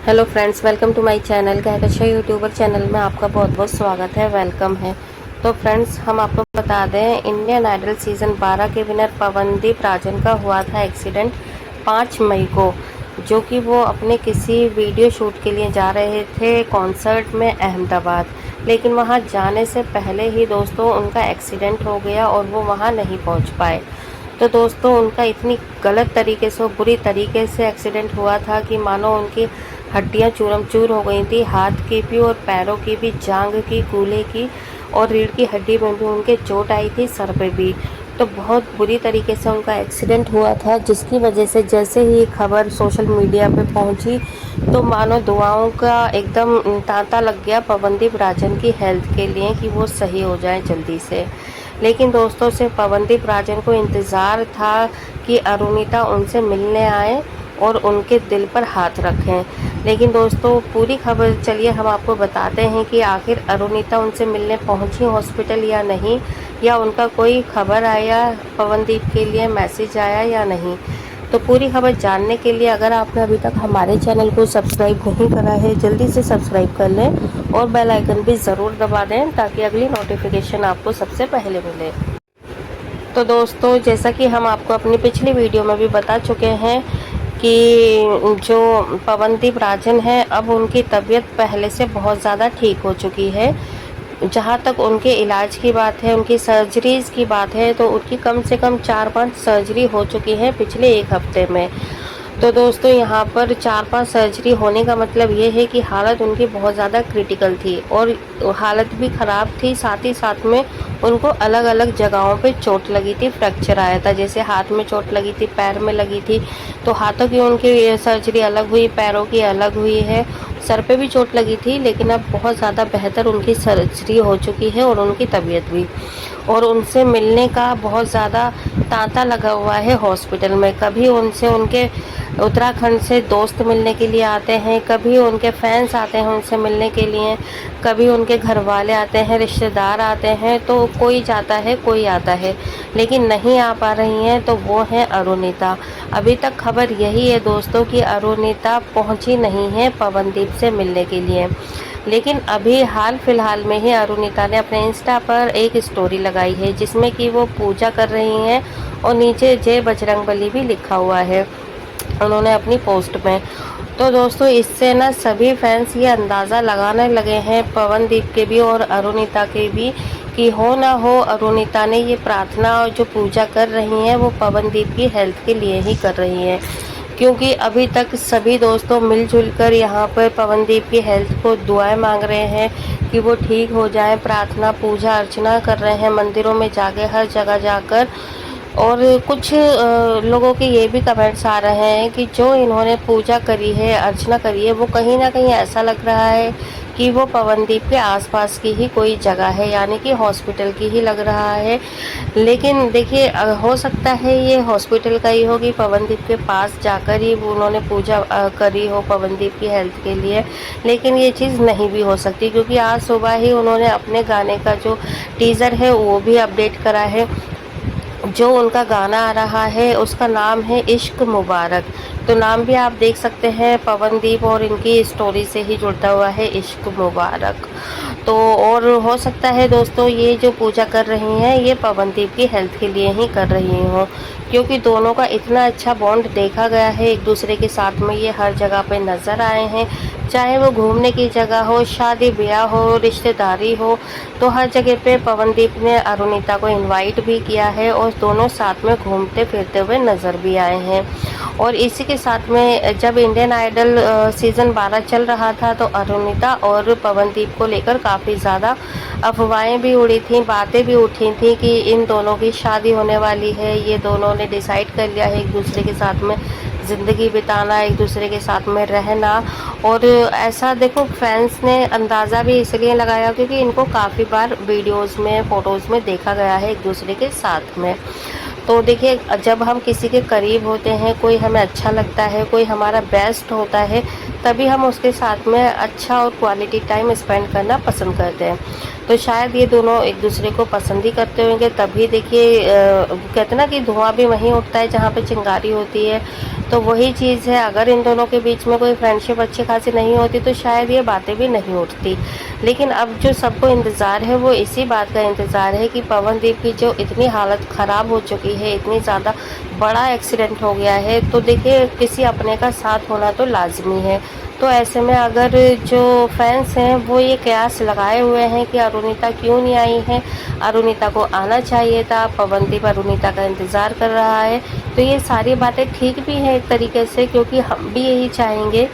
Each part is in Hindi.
Hello friends, welcome to my channel. Kahkasha YouTuber channel में आपका बहुत बहुत स्वागत है, वेलकम है। तो फ्रेंड्स, हम आपको बता दें, इंडियन आइडल सीज़न 12 के विनर पवनदीप राजन का हुआ था एक्सीडेंट 5 मई को, जो कि वो अपने किसी वीडियो शूट के लिए जा रहे थे कॉन्सर्ट में अहमदाबाद। लेकिन वहां जाने से पहले ही दोस्तों उनका एक्सीडेंट हो गया और वो वहां नहीं पहुंच पाए। तो दोस्तों, उनका इतनी गलत तरीके से, बुरी तरीके से एक्सीडेंट हुआ था कि मानो उनकी हड्डियां चूरम चूर हो गई थी। हाथ की भी और पैरों की भी, जांघ की, कूल्हे की और रीढ़ की हड्डी में भी उनके चोट आई थी, सर पे भी। तो बहुत बुरी तरीके से उनका एक्सीडेंट हुआ था, जिसकी वजह से जैसे ही खबर सोशल मीडिया पे पहुंची तो मानो दुआओं का एकदम तांता लग गया पवनदीप राजन की हेल्थ के लिए कि वो सही हो जाए जल्दी से। लेकिन दोस्तों, से पवनदीप राजन को इंतज़ार था कि अरुणिता उनसे मिलने आए और उनके दिल पर हाथ रखें। लेकिन दोस्तों, पूरी खबर चलिए हम आपको बताते हैं कि आखिर अरुणिता उनसे मिलने पहुंची हॉस्पिटल या नहीं, या उनका कोई खबर आया, पवनदीप के लिए मैसेज आया या नहीं। तो पूरी खबर जानने के लिए अगर आपने अभी तक हमारे चैनल को सब्सक्राइब नहीं करा है, जल्दी से सब्सक्राइब कर लें और बेल आइकन भी ज़रूर दबा दें ताकि अगली नोटिफिकेशन आपको सबसे पहले मिले। तो दोस्तों, जैसा कि हम आपको अपनी पिछली वीडियो में भी बता चुके हैं कि जो पवनदीप राजन है, अब उनकी तबीयत पहले से बहुत ज़्यादा ठीक हो चुकी है। जहाँ तक उनके इलाज की बात है, उनकी सर्जरीज़ की बात है, तो उनकी कम से कम 4-5 सर्जरी हो चुकी है पिछले 1 हफ्ते में। तो दोस्तों, यहाँ पर 4-5 सर्जरी होने का मतलब ये है कि हालत उनकी बहुत ज़्यादा क्रिटिकल थी और हालत भी ख़राब थी। साथ ही साथ में उनको अलग अलग जगहों पे चोट लगी थी, फ्रैक्चर आया था। जैसे हाथ में चोट लगी थी, पैर में लगी थी, तो हाथों की उनकी सर्जरी अलग हुई, पैरों की अलग हुई है। सर पे भी चोट लगी थी, लेकिन अब बहुत ज़्यादा बेहतर उनकी सर्जरी हो चुकी है और उनकी तबीयत भी। और उनसे मिलने का बहुत ज़्यादा तांता लगा हुआ है हॉस्पिटल में। कभी उनसे उनके उत्तराखंड से दोस्त मिलने के लिए आते हैं, कभी उनके फैंस आते हैं उनसे मिलने के लिए, कभी उनके घर वाले आते हैं, रिश्तेदार आते हैं। तो कोई जाता है, कोई आता है, लेकिन नहीं आ पा रही हैं तो वो हैं अरुणिता। अभी तक खबर यही है दोस्तों कि अरुणिता पहुंची नहीं है पवनदीप से मिलने के लिए। लेकिन अभी हाल फिलहाल में ही अरुणिता ने अपने इंस्टा पर एक स्टोरी लगाई है जिसमें कि वो पूजा कर रही हैं और नीचे जय बजरंगबली भी लिखा हुआ है उन्होंने अपनी पोस्ट में। तो दोस्तों, इससे ना सभी फैंस ये अंदाज़ा लगाने लगे हैं, पवनदीप के भी और अरुणिता के भी, कि हो ना हो अरुणिता ने ये प्रार्थना और जो पूजा कर रही हैं वो पवनदीप की हेल्थ के लिए ही कर रही हैं। क्योंकि अभी तक सभी दोस्तों मिलजुल कर यहाँ पर पवनदीप की हेल्थ को दुआएं मांग रहे हैं कि वो ठीक हो जाए, प्रार्थना पूजा अर्चना कर रहे हैं मंदिरों में जाके, हर जगह जाकर। और कुछ लोगों के ये भी कमेंट्स आ रहे हैं कि जो इन्होंने पूजा करी है, अर्चना करी है, वो कहीं ना कहीं ऐसा लग रहा है कि वो पवनदीप के आसपास की ही कोई जगह है, यानी कि हॉस्पिटल की ही लग रहा है। लेकिन देखिए, हो सकता है ये हॉस्पिटल का ही हो कि पवनदीप के पास जाकर ही वो उन्होंने पूजा करी हो पवनदीप की हेल्थ के लिए। लेकिन ये चीज़ नहीं भी हो सकती, क्योंकि आज सुबह ही उन्होंने अपने गाने का जो टीज़र है वो भी अपडेट करा है। जो उनका गाना आ रहा है उसका नाम है इश्क मुबारक। तो नाम भी आप देख सकते हैं, पवनदीप और इनकी स्टोरी से ही जुड़ता हुआ है, इश्क मुबारक। तो और हो सकता है दोस्तों, ये जो पूजा कर रही हैं ये पवनदीप की हेल्थ के लिए ही कर रही हों, क्योंकि दोनों का इतना अच्छा बॉन्ड देखा गया है एक दूसरे के साथ में। ये हर जगह पे नज़र आए हैं, चाहे वो घूमने की जगह हो, शादी ब्याह हो, रिश्तेदारी हो, तो हर जगह पे पवनदीप ने अरुणिता को इनवाइट भी किया है और दोनों साथ में घूमते फिरते हुए नज़र भी आए हैं। और इसी के साथ में जब इंडियन आइडल सीज़न 12 चल रहा था तो अरुणिता और पवनदीप को लेकर काफ़ी ज़्यादा अफवाहें भी उड़ी थी, बातें भी उठी थी कि इन दोनों की शादी होने वाली है, ये दोनों ने डिसाइड कर लिया है एक दूसरे के साथ में ज़िंदगी बिताना, एक दूसरे के साथ में रहना। और ऐसा देखो, फैंस ने अंदाज़ा भी इसलिए लगाया क्योंकि इनको काफ़ी बार वीडियोस में, फ़ोटोज़ में देखा गया है एक दूसरे के साथ में। तो देखिए, जब हम किसी के करीब होते हैं, कोई हमें अच्छा लगता है, कोई हमारा बेस्ट होता है, तभी हम उसके साथ में अच्छा और क्वालिटी टाइम स्पेंड करना पसंद करते हैं। तो शायद ये दोनों एक दूसरे को पसंद ही करते होंगे, तभी देखिए कहते हैं ना कि धुआं भी वहीं उठता है जहाँ पे चिंगारी होती है। तो वही चीज़ है, अगर इन दोनों के बीच में कोई फ्रेंडशिप अच्छी खासी नहीं होती तो शायद ये बातें भी नहीं उठती। लेकिन अब जो सबको इंतज़ार है वो इसी बात का इंतज़ार है कि पवनदीप की जो इतनी हालत ख़राब हो चुकी है, इतनी ज़्यादा बड़ा एक्सीडेंट हो गया है, तो देखिए किसी अपने का साथ होना तो लाज़मी है। तो ऐसे में अगर जो फैंस हैं वो ये कयास लगाए हुए हैं कि अरुणिता क्यों नहीं आई है, अरुणिता को आना चाहिए था, पवनदीप अरुणिता का इंतज़ार कर रहा है, तो ये सारी बातें ठीक भी हैं एक तरीके से, क्योंकि हम भी यही चाहेंगे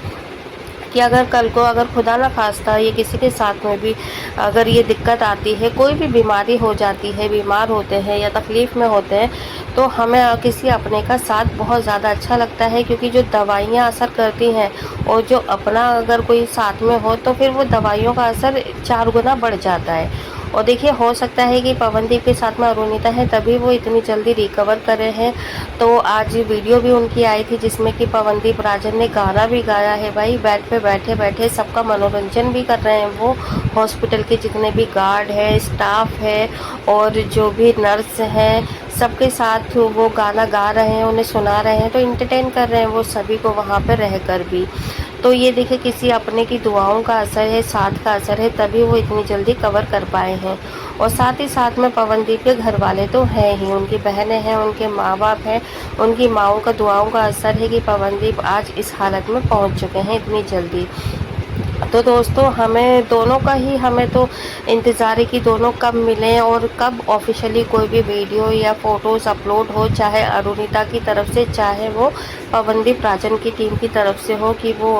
कि अगर कल को अगर खुदा ना खास्ता ये किसी के साथ में भी अगर ये दिक्कत आती है, कोई भी बीमारी हो जाती है, बीमार होते हैं या तकलीफ़ में होते हैं, तो हमें किसी अपने का साथ बहुत ज़्यादा अच्छा लगता है, क्योंकि जो दवाइयाँ असर करती हैं और जो अपना अगर कोई साथ में हो तो फिर वो दवाइयों का असर 4 गुना बढ़ जाता है। और देखिए हो सकता है कि पवनदीप के साथ में अरुणिता है तभी वो इतनी जल्दी रिकवर कर रहे हैं। तो आज वीडियो भी उनकी आई थी जिसमें कि पवनदीप राजन ने गाना भी गाया है भाई, बेड पे बैठे बैठे सबका मनोरंजन भी कर रहे हैं वो। हॉस्पिटल के जितने भी गार्ड है, स्टाफ है और जो भी नर्स हैं, सबके साथ वो गाना गा रहे हैं, उन्हें सुना रहे हैं, तो इंटरटेन कर रहे हैं वो सभी को वहाँ पर रह कर भी। तो ये देखिए किसी अपने की दुआओं का असर है, साथ का असर है, तभी वो इतनी जल्दी कवर कर पाए हैं। और साथ ही साथ में पवनदीप के घर वाले तो हैं ही, उनकी बहनें हैं, उनके माँ बाप हैं, उनकी माँओं का दुआओं का असर है कि पवनदीप आज इस हालत में पहुँच चुके हैं इतनी जल्दी। तो दोस्तों हमें दोनों का ही हमें तो इंतज़ार है कि दोनों कब मिलें और कब ऑफिशियली कोई भी वीडियो या फ़ोटोज़ अपलोड हो, चाहे अरुणिता की तरफ से चाहे वो पवनदीप राजन की टीम की तरफ से हो कि वो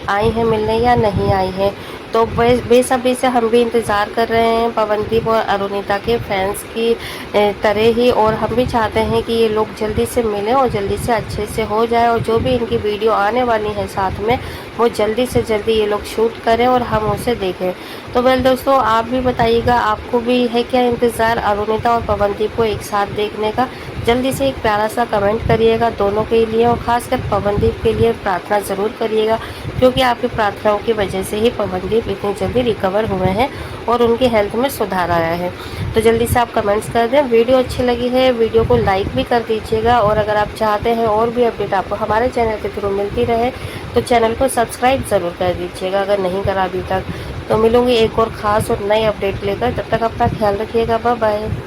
आई हैं मिलने या नहीं आई हैं। तो बेसब्री से हम भी इंतज़ार कर रहे हैं पवनदीप और अरुणिता के फैंस की तरह ही, और हम भी चाहते हैं कि ये लोग जल्दी से मिलें और जल्दी से अच्छे से हो जाए, और जो भी इनकी वीडियो आने वाली है साथ में वो जल्दी से जल्दी ये लोग शूट करें और हम उसे देखें। तो वेल दोस्तों आप भी बताइएगा, आपको भी है क्या इंतज़ार अरुणिता और पवनदीप को एक साथ देखने का? जल्दी से एक प्यारा सा कमेंट करिएगा दोनों के लिए, और ख़ासकर पवनदीप के लिए प्रार्थना ज़रूर करिएगा, क्योंकि आपकी प्रार्थनाओं की वजह से ही पवनदीप इतनी जल्दी रिकवर हुए हैं और उनकी हेल्थ में सुधार आया है। तो जल्दी से आप कमेंट्स कर दें। वीडियो अच्छी लगी है वीडियो को लाइक भी कर दीजिएगा, और अगर आप चाहते हैं और भी अपडेट आपको हमारे चैनल के थ्रू मिलती रहे तो चैनल को सब्सक्राइब ज़रूर कर दीजिएगा अगर नहीं करा अभी तक। तो मिलूँगी एक और ख़ास और नई अपडेट लेकर, तब तक अपना ख्याल रखिएगा। Bye bye.